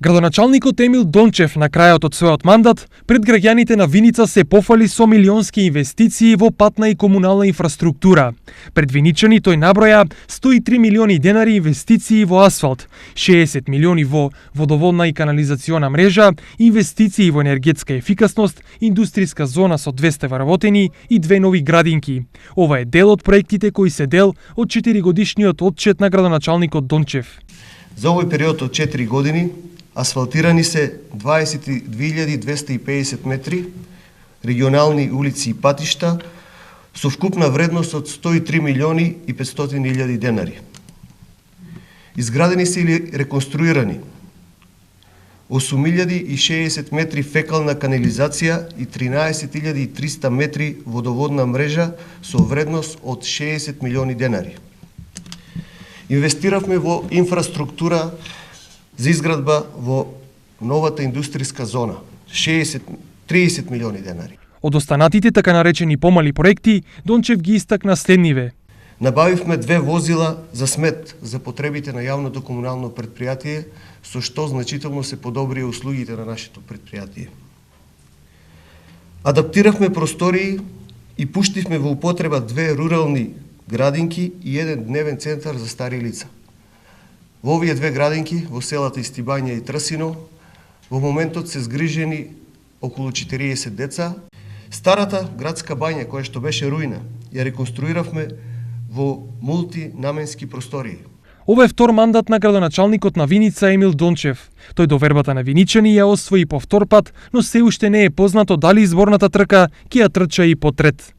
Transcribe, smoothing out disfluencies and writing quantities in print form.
Градоначалникот Емил Дончев на крајот од својот мандат пред граѓаните на Виница се пофали со милионски инвестиции во патна и комунална инфраструктура. Пред виничани тој наброја 103 милиони денари инвестиции во асфалт, 60 милиони во водоводна и канализациона мрежа, инвестиции во енергетска ефикасност, индустријска зона со 200 вработени и 2 нови градинки. Ова е дел од проектите кои се дел од 4-годишниот отчет на градоначалникот Дончев. За овој период од 4 години асфалтирани се 22.250 метри регионални улици и патишта со вкупна вредност од 103 милиони и 500 илјади денари. Изградени се или реконструирани 8.060 метри фекална канализација и 13.300 метри водоводна мрежа со вредност од 60 милиони денари. Инвестиравме во инфраструктура за изградба во новата индустријска зона, 30 милиони денари. Од останатите така наречени помали проекти, Дончев ги истакна следниве. Набавивме 2 возила за смет за потребите на јавното комунално предпријатие, со што значително се подобрија услугите на нашето предпријатие. Адаптиравме простории и пуштивме во употреба 2 рурални градинки и 1 дневен центар за стари лица. Во овие 2 градинки, во селата Истибања и Трсино, во моментот се згрижени околу 40 деца. Старата градска бања, која што беше руина, ја реконструиравме во мултинаменски простории. Ова е втор мандат на градоначалникот на Виница Емил Дончев. Тој до вербата на виничани ја освои по втор пат, но се уште не е познато дали изборната трка ќе ја трча и по трет.